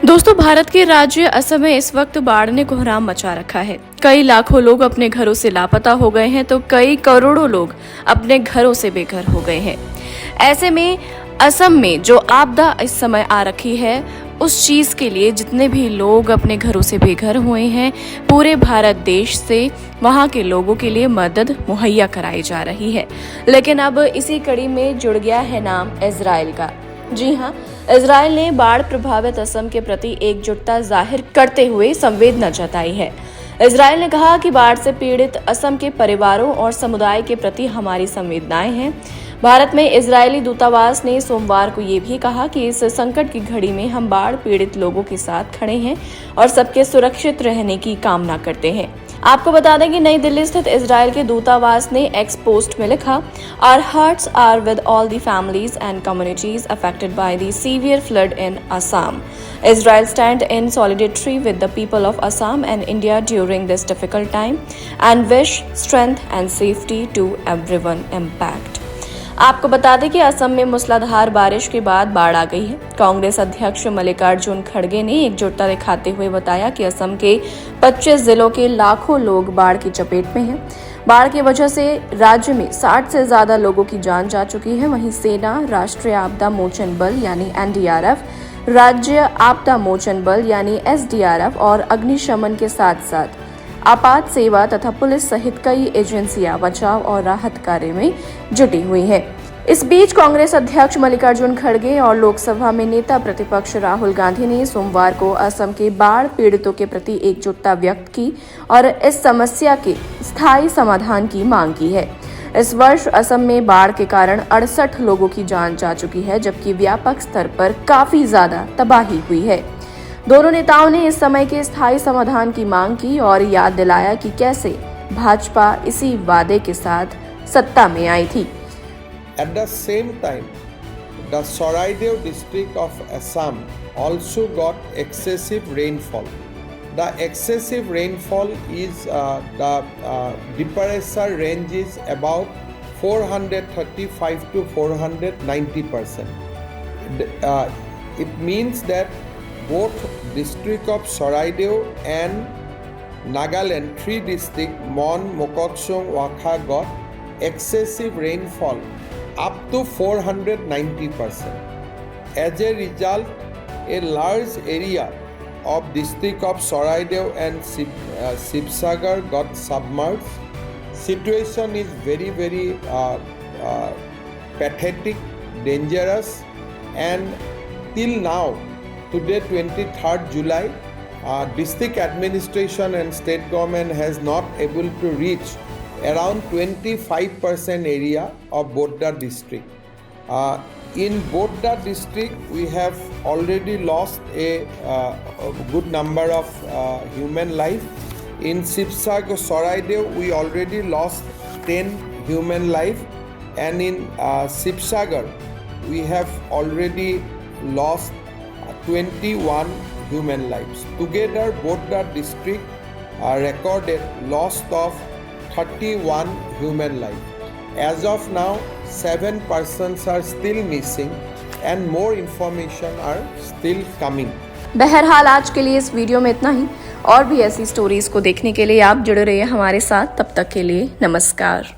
दोस्तों, भारत के राज्य असम में इस वक्त बाढ़ ने कोहराम मचा रखा है। कई लाखों लोग अपने घरों से लापता हो गए हैं तो कई करोड़ों लोग अपने घरों से बेघर हो गए हैं। ऐसे में असम में जो आपदा इस समय आ रखी है, उस चीज के लिए जितने भी लोग अपने घरों से बेघर हुए हैं, पूरे भारत देश से वहां के लोगों के लिए मदद मुहैया कराई जा रही है। लेकिन अब इसी कड़ी में जुड़ गया है नाम इजराइल का। जी हाँ, इजराइल ने बाढ़ प्रभावित असम के प्रति एकजुटता जाहिर करते हुए संवेदना जताई है। इजराइल ने कहा कि बाढ़ से पीड़ित असम के परिवारों और समुदाय के प्रति हमारी संवेदनाएं हैं। भारत में इजरायली दूतावास ने सोमवार को ये भी कहा कि इस संकट की घड़ी में हम बाढ़ पीड़ित लोगों के साथ खड़े हैं और सबके सुरक्षित रहने की कामना करते हैं। आपको बता दें कि नई दिल्ली स्थित इजराइल के दूतावास ने एक्स पोस्ट में लिखा, our hearts are with all the families and communities affected by the severe flood in Assam. Israel stand in solidarity with the people of Assam and India during this difficult time and wish strength and safety to everyone impacted. आपको बता दें कि असम में मूसलाधार बारिश के बाद बाढ़ आ गई है। कांग्रेस अध्यक्ष मल्लिकार्जुन खड़गे ने एकजुटता दिखाते हुए बताया कि असम के 25 जिलों के लाखों लोग बाढ़ की चपेट में हैं। बाढ़ की वजह से राज्य में 60 से ज्यादा लोगों की जान जा चुकी है। वहीं सेना, राष्ट्रीय आपदा मोचन बल यानी एनडीआरएफ, राज्य आपदा मोचन बल यानी एसडीआरएफ और अग्निशमन के साथ साथ आपात सेवा तथा पुलिस सहित कई एजेंसियां बचाव और राहत कार्य में जुटी हुई हैं। इस बीच कांग्रेस अध्यक्ष मल्लिकार्जुन खड़गे और लोकसभा में नेता प्रतिपक्ष राहुल गांधी ने सोमवार को असम के बाढ़ पीड़ितों के प्रति एकजुटता व्यक्त की और इस समस्या के स्थायी समाधान की मांग की है। इस वर्ष असम में बाढ़ के कारण 68 लोगों की जान जा चुकी है, जबकि व्यापक स्तर पर काफी ज्यादा तबाही हुई है। दोनों नेताओं ने इस समय के स्थायी समाधान की मांग की और याद दिलाया कि कैसे भाजपा इसी वादे के साथ सत्ता में आई थी। At the same time, the Saraideo district of Assam also got excessive rainfall. The excessive rainfall is the temperature range is about 435 to 490%. It means that both district of Saraideo and Nagaland, 3 districts, Mon, Mokoksung, Wakha got excessive rainfall up to 490%. As a result, a large area of district of Saraideo and Sibsagar got submerged. Situation is very pathetic, dangerous, and till now, today 23rd July, district administration and state government has not able to reach around 25% area of Bodda district. In Bodda district, we have already lost a good number of human life. In Sibsagar, Saraideo, we already lost 10 human life, and in Sibsagar, we have already lost 21 human lives. Together, Bodda district recorded loss of 31 human lives. As of now, 7 persons are still missing and more information are still coming. बहरहाल आज के लिए इस video में इतना ही। और भी ऐसी स्टोरीज को देखने के लिए आप जुड़े रहिए हमारे साथ। तब तक के लिए नमस्कार।